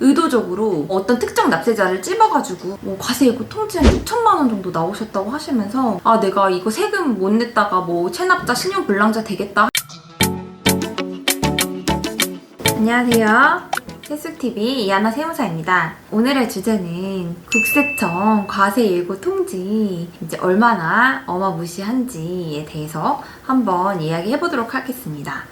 의도적으로 어떤 특정 납세자를 찝어가지고 뭐 과세예고 통지 한 6천만 원 정도 나오셨다고 하시면서 아 내가 이거 세금 못 냈다가 뭐 체납자 신용불량자 되겠다. 안녕하세요. 세숙TV 이하나 세무사입니다. 오늘의 주제는 국세청 과세 예고 통지 이제 얼마나 어마무시한지에 대해서 한번 이야기해보도록 하겠습니다.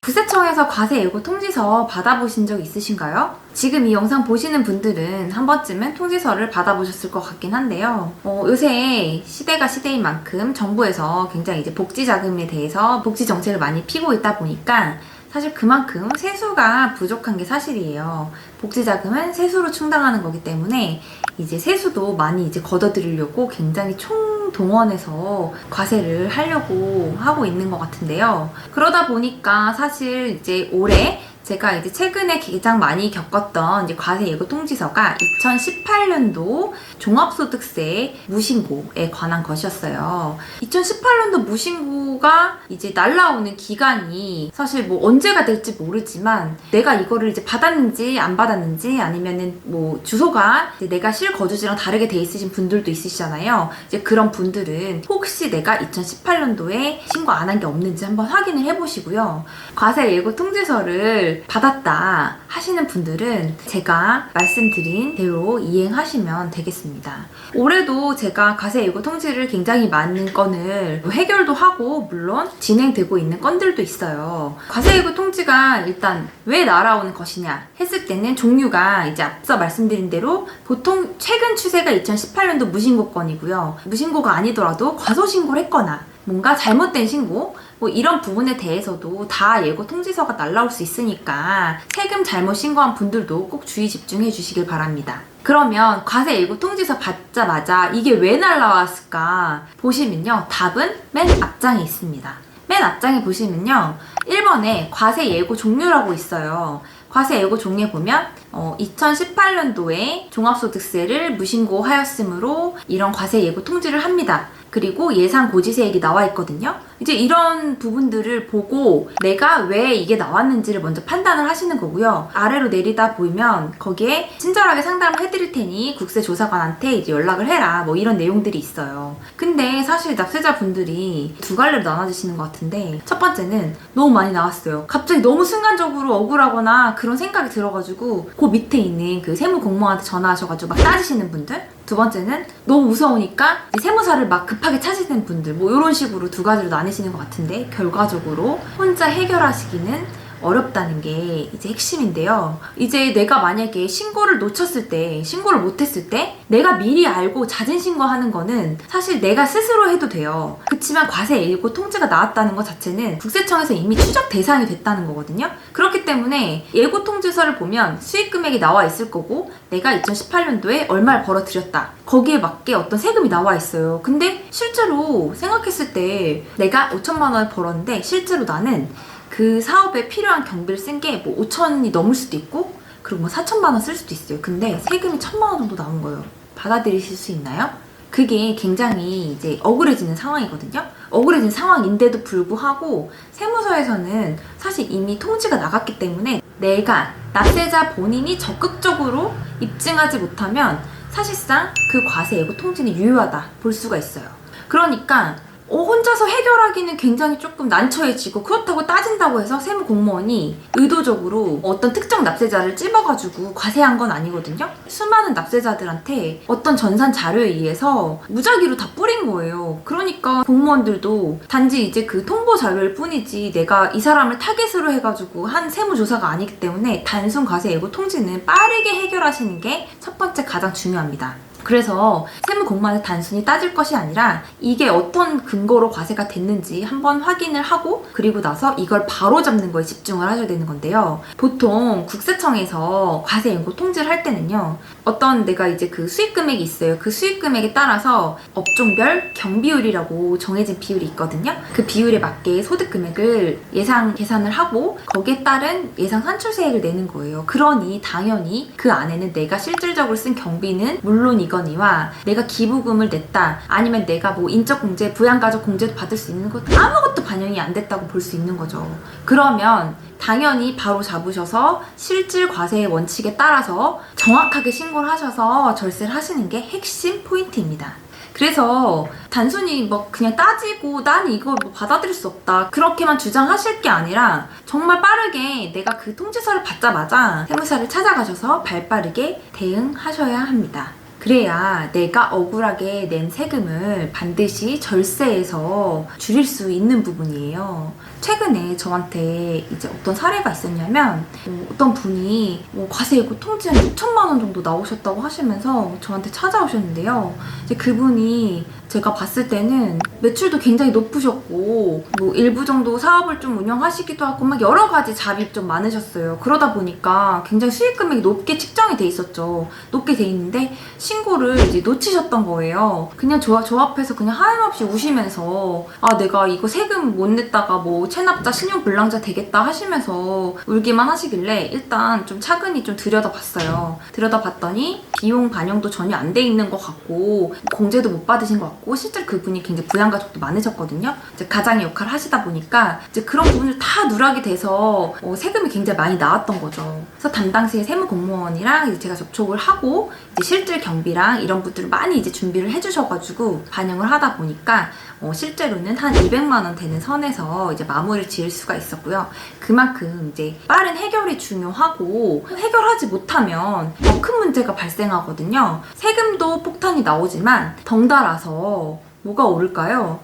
국세청에서 과세 예고 통지서 받아보신 적 있으신가요? 지금 이 영상 보시는 분들은 한 번쯤은 통지서를 받아보셨을 것 같긴 한데요. 요새 시대가 시대인 만큼 정부에서 굉장히 이제 복지 자금에 대해서 복지 정책을 많이 피고 있다 보니까 사실 그만큼 세수가 부족한 게 사실이에요. 복지 자금은 세수로 충당하는 거기 때문에 이제 세수도 많이 이제 걷어들이려고 굉장히 총동원해서 과세를 하려고 하고 있는 것 같은데요. 그러다 보니까 사실 이제 올해 제가 이제 최근에 가장 많이 겪었던 이제 과세 예고 통지서가 2018년도 종합소득세 무신고에 관한 것이었어요. 2018년도 무신고가 이제 날라오는 기간이 사실 뭐 언제가 될지 모르지만 내가 이거를 이제 받았는지 안 받았는지 아니면은 뭐 주소가 이제 내가 실거주지랑 다르게 돼 있으신 분들도 있으시잖아요. 이제 그런 분들은 혹시 내가 2018년도에 신고 안 한 게 없는지 한번 확인을 해보시고요. 과세 예고 통지서를 받았다 하시는 분들은 제가 말씀드린 대로 이행하시면 되겠습니다. 올해도 제가 과세 예고 통지를 굉장히 많은 건을 해결도 하고 물론 진행되고 있는 건들도 있어요. 과세 예고 통지가 일단 왜 날아오는 것이냐 했을 때는 종류가 이제 앞서 말씀드린 대로 보통 최근 추세가 2018년도 무신고건이고요. 무신고가 아니더라도 과소신고를 했거나 뭔가 잘못된 신고 뭐 이런 부분에 대해서도 다 예고 통지서가 날라올 수 있으니까 세금 잘못 신고한 분들도 꼭 주의 집중해 주시길 바랍니다. 그러면 과세 예고 통지서 받자마자 이게 왜 날라왔을까 보시면요. 답은 맨 앞장에 있습니다. 맨 앞장에 보시면요. 1번에 과세 예고 종류라고 있어요. 과세 예고 종류에 보면 2018년도에 종합소득세를 무신고하였으므로 이런 과세 예고 통지를 합니다. 그리고 예상 고지세액이 나와 있거든요. 이제 이런 부분들을 보고 내가 왜 이게 나왔는지를 먼저 판단을 하시는 거고요. 아래로 내리다 보면 거기에 친절하게 상담을 해드릴 테니 국세조사관한테 이제 연락을 해라 뭐 이런 내용들이 있어요. 근데 사실 납세자분들이 두 갈래로 나눠지시는 것 같은데 첫 번째는 너무 많이 나왔어요. 갑자기 너무 순간적으로 억울하거나 그런 생각이 들어가지고 그 밑에 있는 그 세무공무원한테 전화하셔가지고 막 따지시는 분들. 두 번째는 너무 무서우니까 세무사를 막 급하게 찾으시는 분들 뭐 이런 식으로 두 가지로 나뉘시는 것 같은데 결과적으로 혼자 해결하시기는 어렵다는 게 이제 핵심인데요. 이제 내가 만약에 신고를 놓쳤을 때, 신고를 못했을 때 내가 미리 알고 자진 신고하는 거는 사실 내가 스스로 해도 돼요. 그치만 과세 예고 통지가 나왔다는 것 자체는 국세청에서 이미 추적 대상이 됐다는 거거든요. 그렇기 때문에 예고 통지서를 보면 수익 금액이 나와 있을 거고 내가 2018년도에 얼마를 벌어들였다. 거기에 맞게 어떤 세금이 나와 있어요. 근데 실제로 생각했을 때 내가 5천만 원을 벌었는데 실제로 나는 그 사업에 필요한 경비를 쓴 게 뭐 5천이 넘을 수도 있고 그리고 뭐 4천만 원 쓸 수도 있어요. 근데 세금이 1천만 원 정도 나온 거예요. 받아들이실 수 있나요? 그게 굉장히 이제 억울해지는 상황이거든요. 억울해진 상황인데도 불구하고 세무서에서는 사실 이미 통지가 나갔기 때문에 내가 납세자 본인이 적극적으로 입증하지 못하면 사실상 그 과세 예고 통지는 유효하다 볼 수가 있어요. 그러니까 혼자서 해결하기는 굉장히 조금 난처해지고 그렇다고 따진다고 해서 세무공무원이 의도적으로 어떤 특정 납세자를 찝어가지고 과세한 건 아니거든요. 수많은 납세자들한테 어떤 전산 자료에 의해서 무작위로 다 뿌린 거예요. 그러니까 공무원들도 단지 이제 그 통보 자료일 뿐이지 내가 이 사람을 타겟으로 해가지고 한 세무조사가 아니기 때문에 단순 과세 예고 통지는 빠르게 해결하시는 게 첫 번째 가장 중요합니다. 그래서 세무공무원을 단순히 따질 것이 아니라 이게 어떤 근거로 과세가 됐는지 한번 확인을 하고 그리고 나서 이걸 바로 잡는 거에 집중을 하셔야 되는 건데요. 보통 국세청에서 과세 예고 통지를 할 때는요. 어떤 내가 이제 그 수익 금액이 있어요. 그 수익 금액에 따라서 업종별 경비율이라고 정해진 비율이 있거든요. 그 비율에 맞게 소득 금액을 예상 계산을 하고 거기에 따른 예상 산출세액을 내는 거예요. 그러니 당연히 그 안에는 내가 실질적으로 쓴 경비는 물론이고 들거니와 내가 기부금을 냈다, 아니면 내가 뭐 인적공제, 부양가족공제도 받을 수 있는 것 아무것도 반영이 안 됐다고 볼 수 있는 거죠. 그러면 당연히 바로 잡으셔서 실질 과세의 원칙에 따라서 정확하게 신고를 하셔서 절세를 하시는 게 핵심 포인트입니다. 그래서 단순히 뭐 그냥 따지고 난 이걸 뭐 받아들일 수 없다 그렇게만 주장하실 게 아니라 정말 빠르게 내가 그 통지서를 받자마자 세무사를 찾아가셔서 발빠르게 대응하셔야 합니다. 그래야 내가 억울하게 낸 세금을 반드시 절세해서 줄일 수 있는 부분이에요. 최근에 저한테 이제 어떤 사례가 있었냐면 어떤 분이 과세 예고 통지 한 6천만 원 정도 나오셨다고 하시면서 저한테 찾아오셨는데요. 이제 그분이 제가 봤을 때는 매출도 굉장히 높으셨고 뭐 일부 정도 사업을 좀 운영하시기도 하고 막 여러 가지 잡이 좀 많으셨어요. 그러다 보니까 굉장히 수익 금액이 높게 측정이 돼 있었죠. 높게 돼 있는데 신고를 이제 놓치셨던 거예요. 그냥 저 앞에서 그냥 하염없이 우시면서 아 내가 이거 세금 못 냈다가 뭐 체납자 신용불량자 되겠다 하시면서 울기만 하시길래 일단 좀 차근히 좀 들여다봤어요. 들여다봤더니 비용 반영도 전혀 안 돼 있는 것 같고 공제도 못 받으신 것 같고 실제로 그분이 굉장히 부양가족도 많으셨거든요. 이제 가장의 역할을 하시다 보니까 이제 그런 부분을 다 누락이 돼서 세금이 굉장히 많이 나왔던 거죠. 그래서 담당시의 세무공무원이랑 이제 제가 접촉을 하고 이제 실질 경비랑 이런 것들을 많이 이제 준비를 해주셔가지고 반영을 하다 보니까 실제로는 한 200만 원 되는 선에서 이제 마무리를 지을 수가 있었고요. 그만큼 이제 빠른 해결이 중요하고 해결하지 못하면 더 큰 문제가 발생하거든요. 세금도 폭탄이 나오지만 덩달아서 뭐가 오를까요?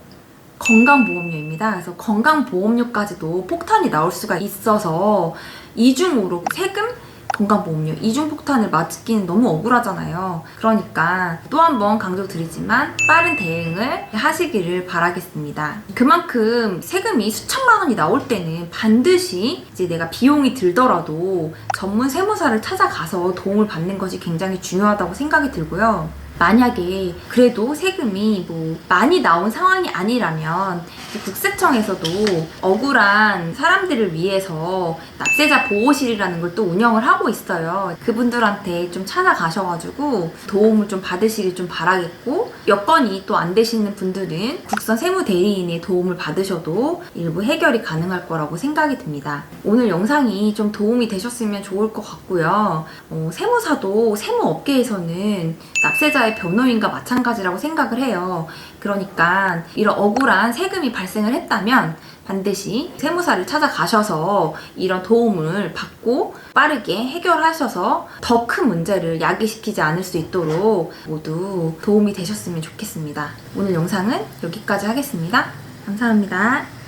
건강보험료입니다. 그래서 건강보험료까지도 폭탄이 나올 수가 있어서 이중으로 세금, 건강보험료 이중폭탄을 맞기는 너무 억울하잖아요. 그러니까 또 한 번 강조드리지만 빠른 대응을 하시기를 바라겠습니다. 그만큼 세금이 수천만 원이 나올 때는 반드시 이제 내가 비용이 들더라도 전문 세무사를 찾아가서 도움을 받는 것이 굉장히 중요하다고 생각이 들고요. 만약에 그래도 세금이 뭐 많이 나온 상황이 아니라면 국세청에서도 억울한 사람들을 위해서 납세자 보호실이라는 걸 또 운영을 하고 있어요. 그분들한테 좀 찾아가셔가지고 도움을 좀 받으시길 좀 바라겠고, 여건이 또 안 되시는 분들은 국선 세무대리인의 도움을 받으셔도 일부 해결이 가능할 거라고 생각이 듭니다. 오늘 영상이 좀 도움이 되셨으면 좋을 것 같고요. 세무사도 세무업계에서는 납세자의 변호인과 마찬가지라고 생각을 해요. 그러니까 이런 억울한 세금이 발생을 했다면 반드시 세무사를 찾아가셔서 이런 도움을 받고 빠르게 해결하셔서 더 큰 문제를 야기시키지 않을 수 있도록 모두 도움이 되셨으면 좋겠습니다. 오늘 영상은 여기까지 하겠습니다. 감사합니다.